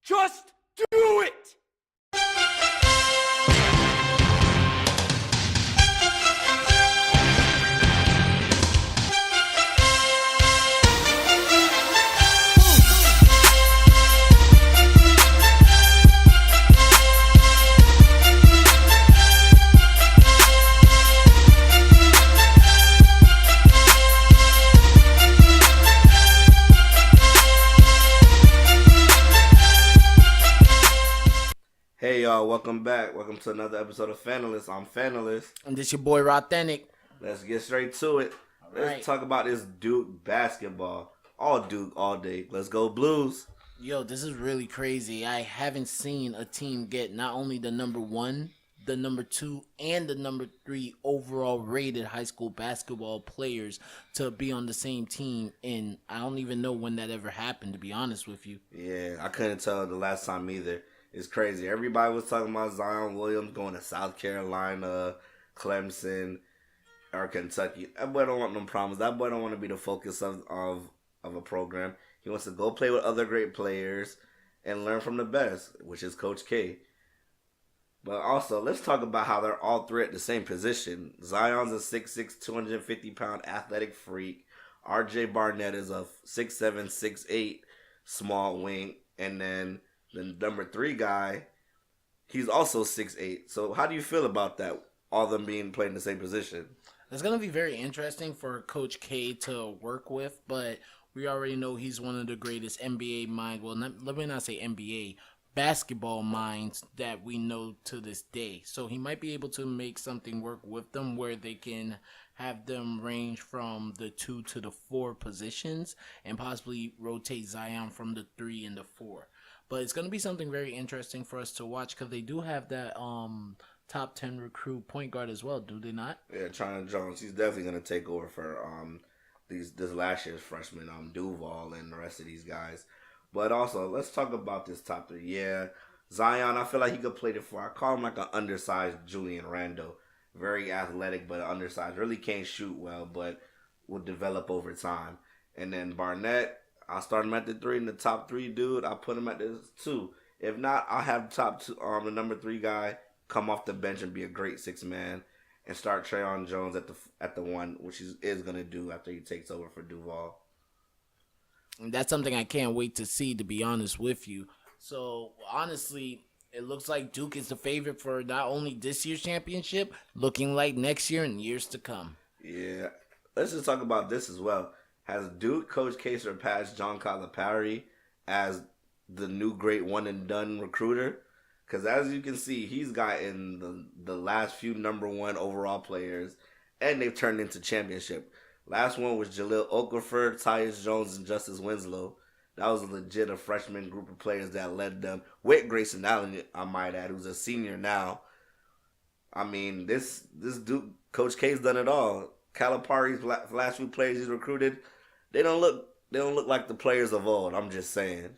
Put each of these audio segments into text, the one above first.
Just do it! Hey y'all, welcome back. Welcome to another episode of Fanalyst. I'm Fanalyst. And this your boy Authentic. Let's get straight to it. Let's talk about this Duke basketball. All Duke, all day. Let's go Blues. Yo, this is really crazy. I haven't seen a team get not only the number 1, the number 2, and the number 3 overall rated high school basketball players to be on the same team. And I don't even know when that ever happened, to be honest with you. Yeah, I couldn't tell the last time either. It's crazy. Everybody was talking about Zion Williams going to South Carolina, Clemson, or Kentucky. That boy don't want no problems. That boy don't want to be the focus of a program. He wants to go play with other great players and learn from the best, which is Coach K. But also, let's talk about how they're all three at the same position. Zion's a 6'6", 250-pound athletic freak. R.J. Barnett is a 6'7", 6'8", small wing. And then the number 3 guy, he's also 6'8". So how do you feel about that, all of them being played in the same position? It's going to be very interesting for Coach K to work with, but we already know he's one of the greatest NBA minds. Well, let me not say NBA, basketball minds that we know to this day. So he might be able to make something work with them where they can have them range from the 2 to the 4 positions and possibly rotate Zion from the 3 and the 4. But it's going to be something very interesting for us to watch because they do have that top 10 recruit point guard as well, do they not? Yeah, China Jones. He's definitely going to take over for this last year's freshman, Duval, and the rest of these guys. But also, let's talk about this top 3. Yeah, Zion, I feel like he could play the 4. I call him like an undersized Julian Randle. Very athletic, but undersized. Really can't shoot well, but will develop over time. And then Barnett, I'll start him at the 3 in the top 3, dude. I'll put him at the 2. If not, I'll have the top 2, the number 3 guy come off the bench and be a great 6-man and start Trayon Jones at the 1, which he is going to do after he takes over for Duval. And that's something I can't wait to see, to be honest with you. So, honestly, it looks like Duke is the favorite for not only this year's championship, looking like next year and years to come. Yeah. Let's just talk about this as well. Has Duke Coach K surpassed John Calipari as the new great one-and-done recruiter? Because as you can see, he's gotten the last few number 1 overall players, and they've turned into championship. Last one was Jaleel Okafor, Tyus Jones, and Justice Winslow. That was a freshman group of players that led them, with Grayson Allen, I might add, who's a senior now. I mean, this Duke Coach K's done it all. Calipari's last few players he's recruited, they don't look like the players of old. I'm just saying.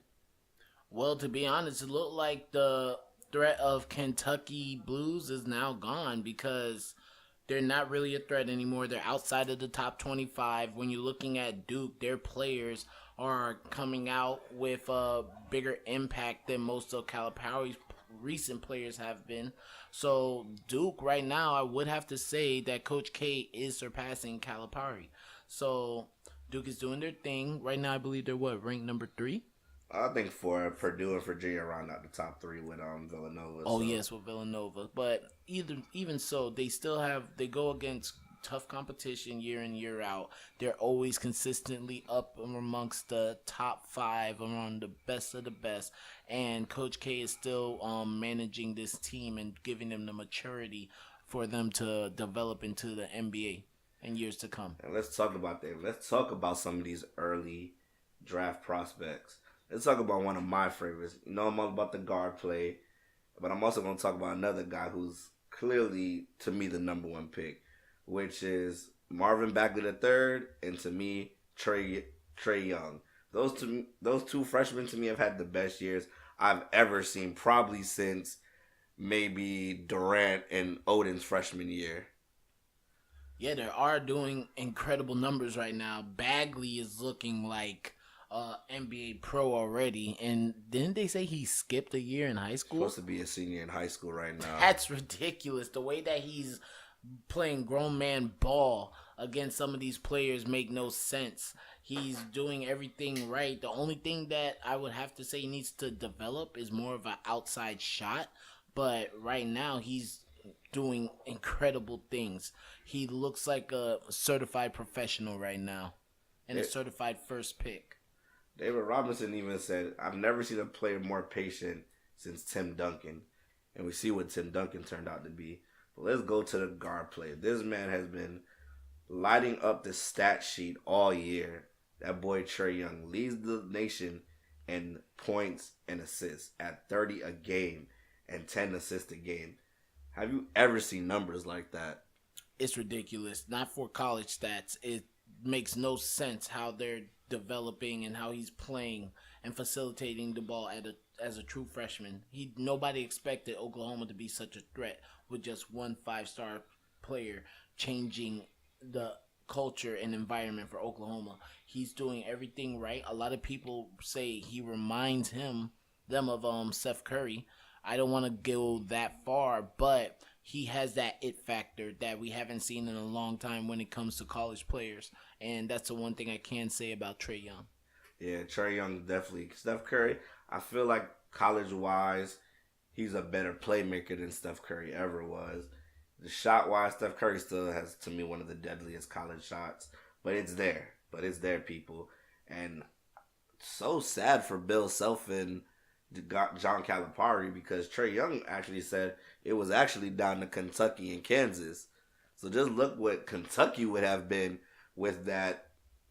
Well, to be honest, it looked like the threat of Kentucky Blues is now gone because they're not really a threat anymore. They're outside of the top 25. When you're looking at Duke, their players are coming out with a bigger impact than most of Calipari's recent players have been. So Duke right now, I would have to say that Coach K is surpassing Calipari. So Duke is doing their thing. Right now, I believe they're ranked number 3? I think for Purdue and Virginia round out the top 3 with Villanova. Oh, yes, with Villanova. But even so, they go against tough competition year in, year out. They're always consistently up amongst the top 5, among the best of the best. And Coach K is still managing this team and giving them the maturity for them to develop into the NBA in years to come. And let's talk about that. Let's talk about some of these early draft prospects. Let's talk about one of my favorites. You know, I'm all about the guard play, but I'm also going to talk about another guy who's clearly, to me, the number 1 pick, which is Marvin Bagley III, and to me, Trae Young. Those two freshmen to me have had the best years I've ever seen, probably since maybe Durant and Odin's freshman year. Yeah, they are doing incredible numbers right now. Bagley is looking like NBA pro already. And didn't they say he skipped a year in high school? Supposed to be a senior in high school right now. That's ridiculous. The way that he's playing grown man ball against some of these players make no sense. He's doing everything right. The only thing that I would have to say he needs to develop is more of an outside shot. But right now he's doing incredible things. He looks like a certified professional right now and a certified first pick. David Robinson even said, I've never seen a player more patient since Tim Duncan. And we see what Tim Duncan turned out to be. But let's go to the guard play. This man has been lighting up the stat sheet all year. That boy Trae Young leads the nation in points and assists at 30 a game and 10 assists a game. Have you ever seen numbers like that? It's ridiculous. Not for college stats. It makes no sense how they're developing and how he's playing and facilitating the ball as a true freshman. Nobody expected Oklahoma to be such a threat with just one 5-star player changing the culture and environment for Oklahoma. He's doing everything right. A lot of people say he reminds them of Steph Curry. I don't want to go that far, but he has that it factor that we haven't seen in a long time when it comes to college players. And that's the one thing I can say about Trae Young. Yeah, Trae Young definitely. Steph Curry, I feel like college-wise, he's a better playmaker than Steph Curry ever was. The shot-wise, Steph Curry still has, to me, one of the deadliest college shots. But it's there. People. And so sad for Bill Self and John Calipari because Trae Young actually said it was actually down to Kentucky and Kansas. So just look what Kentucky would have been with that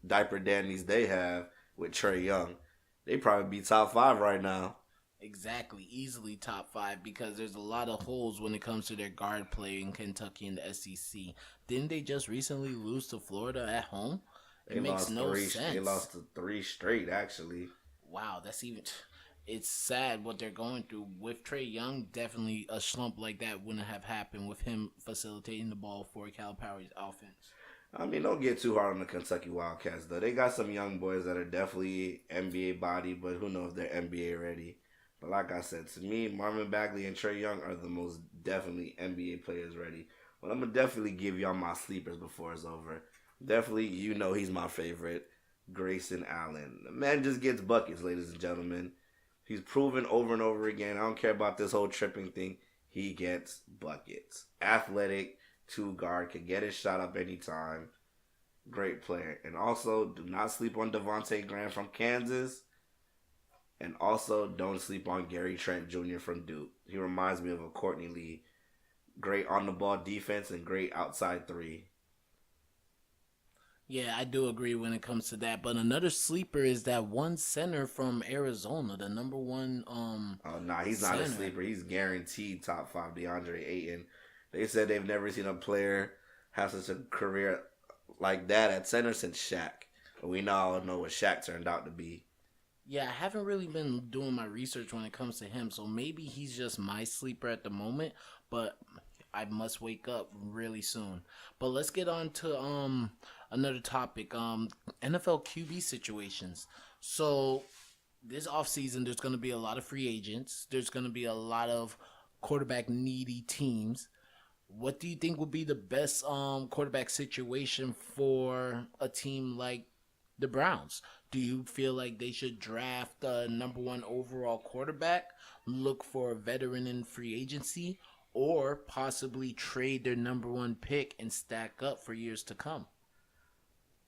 diaper dandies they have with Trae Young. They'd probably be top 5 right now. Exactly, easily top 5 because there's a lot of holes when it comes to their guard play in Kentucky and the SEC. Didn't they just recently lose to Florida at home? It makes no sense. They lost to 3 straight, actually. Wow, it's sad what they're going through. With Trae Young, definitely a slump like that wouldn't have happened with him facilitating the ball for Calipari's offense. I mean, don't get too hard on the Kentucky Wildcats, though. They got some young boys that are definitely NBA body, but who knows if they're NBA ready. But like I said, to me, Marvin Bagley and Trae Young are the most definitely NBA players ready. But I'm going to definitely give y'all my sleepers before it's over. Definitely, he's my favorite, Grayson Allen. The man just gets buckets, ladies and gentlemen. He's proven over and over again. I don't care about this whole tripping thing. He gets buckets. Athletic, 2-guard, can get his shot up anytime. Great player. And also, do not sleep on Devontae Graham from Kansas. And also, don't sleep on Gary Trent Jr. from Duke. He reminds me of a Courtney Lee. Great on-the-ball defense and great outside 3. Yeah, I do agree when it comes to that. But another sleeper is that one center from Arizona, the number one he's center. Not a sleeper. He's guaranteed top 5, DeAndre Ayton. They said they've never seen a player have such a career like that at center since Shaq. But we all know what Shaq turned out to be. Yeah, I haven't really been doing my research when it comes to him, so maybe he's just my sleeper at the moment, but I must wake up really soon. But let's get on to another topic, NFL QB situations. So this offseason, there's going to be a lot of free agents. There's going to be a lot of quarterback-needy teams. What do you think would be the best quarterback situation for a team like the Browns? Do you feel like they should draft the number 1 overall quarterback, look for a veteran in free agency, or possibly trade their number 1 pick and stack up for years to come?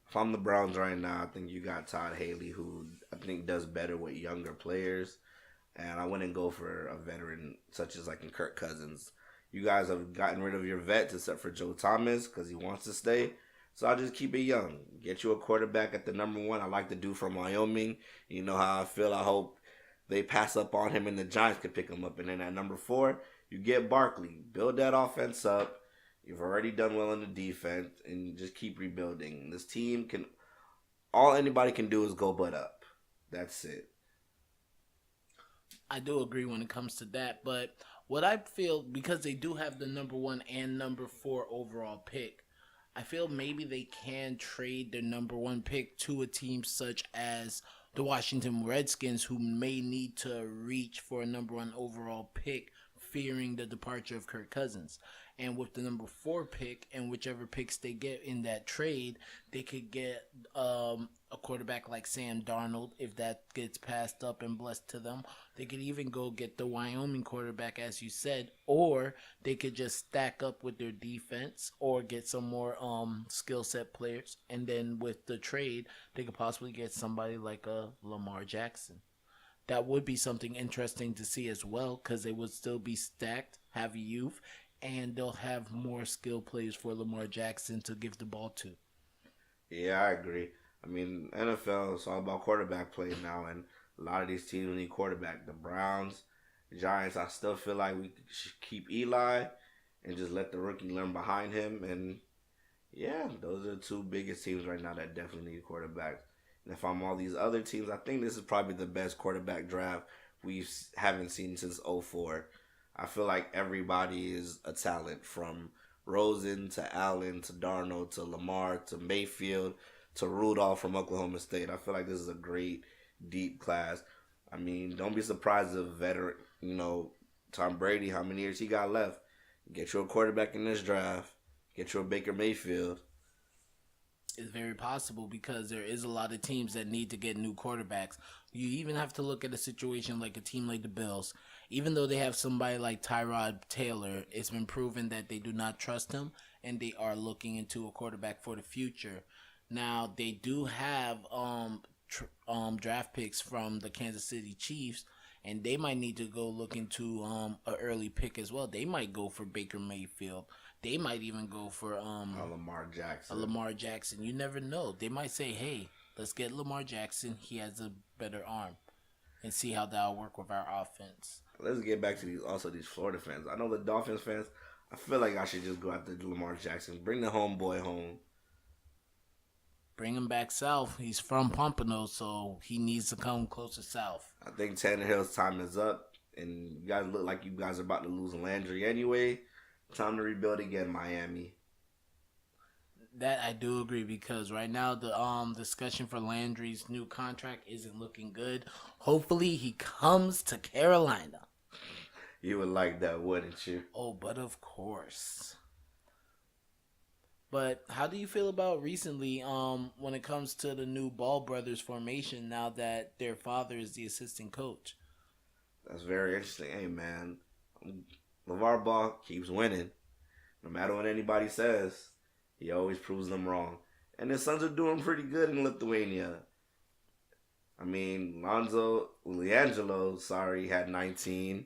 If I'm the Browns right now, I think you got Todd Haley, who I think does better with younger players. And I wouldn't go for a veteran such as like in Kirk Cousins. You guys have gotten rid of your vets except for Joe Thomas because he wants to stay. So I'll just keep it young. Get you a quarterback at the number 1. I like the dude from Wyoming. You know how I feel. I hope they pass up on him and the Giants can pick him up. And then at number 4, you get Barkley. Build that offense up. You've already done well in the defense. And you just keep rebuilding. This team all anybody can do is go butt up. That's it. I do agree when it comes to that. But what I feel, because they do have the number 1 and number 4 overall pick, I feel maybe they can trade their number 1 pick to a team such as the Washington Redskins, who may need to reach for a number 1 overall pick, fearing the departure of Kirk Cousins. And with the number 4 pick and whichever picks they get in that trade, they could get a quarterback like Sam Darnold if that gets passed up and blessed to them. They could even go get the Wyoming quarterback, as you said, or they could just stack up with their defense or get some more skill set players. And then with the trade, they could possibly get somebody like a Lamar Jackson. That would be something interesting to see as well, because they would still be stacked, have youth, and they'll have more skill players for Lamar Jackson to give the ball to. Yeah, I agree. I mean, NFL is all about quarterback play now, and a lot of these teams need quarterback. The Browns, Giants, I still feel like we should keep Eli and just let the rookie learn behind him. And yeah, those are the 2 biggest teams right now that definitely need quarterbacks. And if I'm all these other teams, I think this is probably the best quarterback draft we haven't seen since '04. I feel like everybody is a talent, from Rosen to Allen to Darnold to Lamar to Mayfield to Rudolph from Oklahoma State. I feel like this is a great, deep class. I mean, don't be surprised if veteran, Tom Brady, how many years he got left. Get you a quarterback in this draft. Get you a Baker Mayfield. It's very possible, because there is a lot of teams that need to get new quarterbacks. You even have to look at a situation like a team like the Bills. Even though they have somebody like Tyrod Taylor, it's been proven that they do not trust him, and they are looking into a quarterback for the future. Now, they do have draft picks from the Kansas City Chiefs, and they might need to go look into an early pick as well. They might go for Baker Mayfield. They might even go for Lamar Jackson. A Lamar Jackson. You never know. They might say, hey, let's get Lamar Jackson. He has a better arm. And see how that'll work with our offense. Let's get back to these Florida fans. I know the Dolphins fans, I feel like I should just go after Lamar Jackson. Bring the homeboy home. Bring him back south. He's from Pompano, so he needs to come closer south. I think Tannehill's time is up. And you guys look like you guys are about to lose Landry anyway. Time to rebuild again, Miami. That I do agree, because right now the discussion for Landry's new contract isn't looking good. Hopefully he comes to Carolina. You would like that, wouldn't you? Oh, but of course. But how do you feel about recently when it comes to the new Ball Brothers formation, now that their father is the assistant coach? That's very interesting. Hey, man. LeVar Ball keeps winning. No matter what anybody says, he always proves them wrong. And his sons are doing pretty good in Lithuania. I mean, LiAngelo, had 19.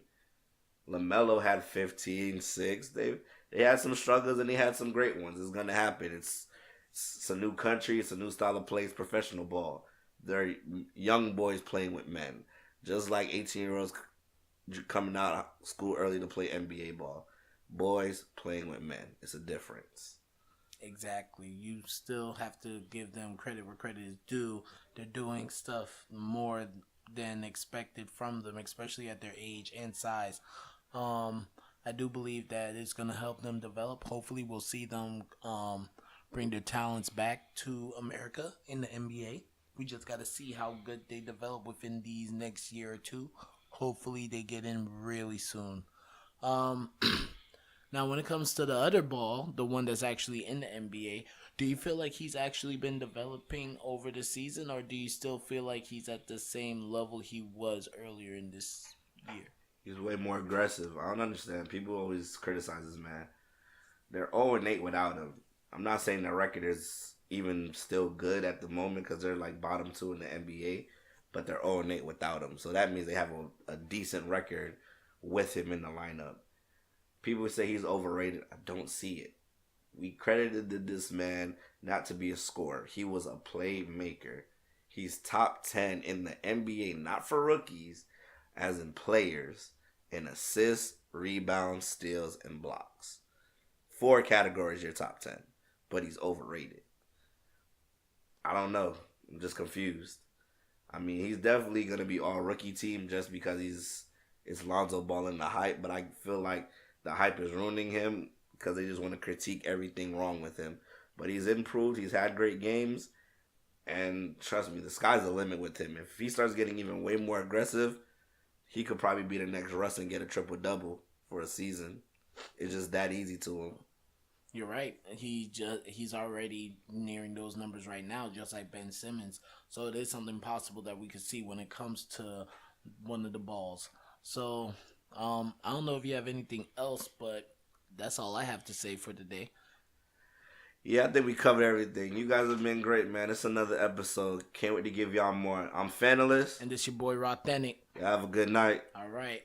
LaMelo had 15, 6. They had some struggles and they had some great ones. It's going to happen. It's a new country. It's a new style of play. It's professional ball. They're young boys playing with men. Just like 18-year-olds coming out of school early to play NBA ball. Boys playing with men. It's a difference. Exactly. You still have to give them credit where credit is due. They're doing stuff more than expected from them, especially at their age and size. I do believe that it's going to help them develop. Hopefully we'll see them bring their talents back to America in the NBA. We just got to see how good they develop within these next year or two. Hopefully they get in really soon. Now, when it comes to the other Ball, the one that's actually in the NBA, do you feel like he's actually been developing over the season, or do you still feel like he's at the same level he was earlier in this year? He's way more aggressive. I don't understand. People always criticize this man. They're 0-8 without him. I'm not saying their record is even still good at the moment because they're like bottom 2 in the NBA, but they're 0-8 without him. So that means they have a decent record with him in the lineup. People say he's overrated. I don't see it. We credited this man not to be a scorer. He was a playmaker. He's top 10 in the NBA, not for rookies, as in players, in assists, rebounds, steals, and blocks. 4 categories, you're top 10. But he's overrated. I don't know. I'm just confused. I mean, he's definitely going to be all rookie team just because it's Lonzo Ball in the hype, but I feel like the hype is ruining him because they just want to critique everything wrong with him. But he's improved. He's had great games. And trust me, the sky's the limit with him. If he starts getting even way more aggressive, he could probably be the next Russ and get a triple-double for a season. It's just that easy to him. You're right. He's already nearing those numbers right now, just like Ben Simmons. So it is something possible that we could see when it comes to one of the balls. So I don't know if you have anything else, but that's all I have to say for today. Yeah, I think we covered everything. You guys have been great, man. It's another episode. Can't wait to give y'all more. I'm Fanalyst. And this your boy Authentic. Y'all have a good night. All right.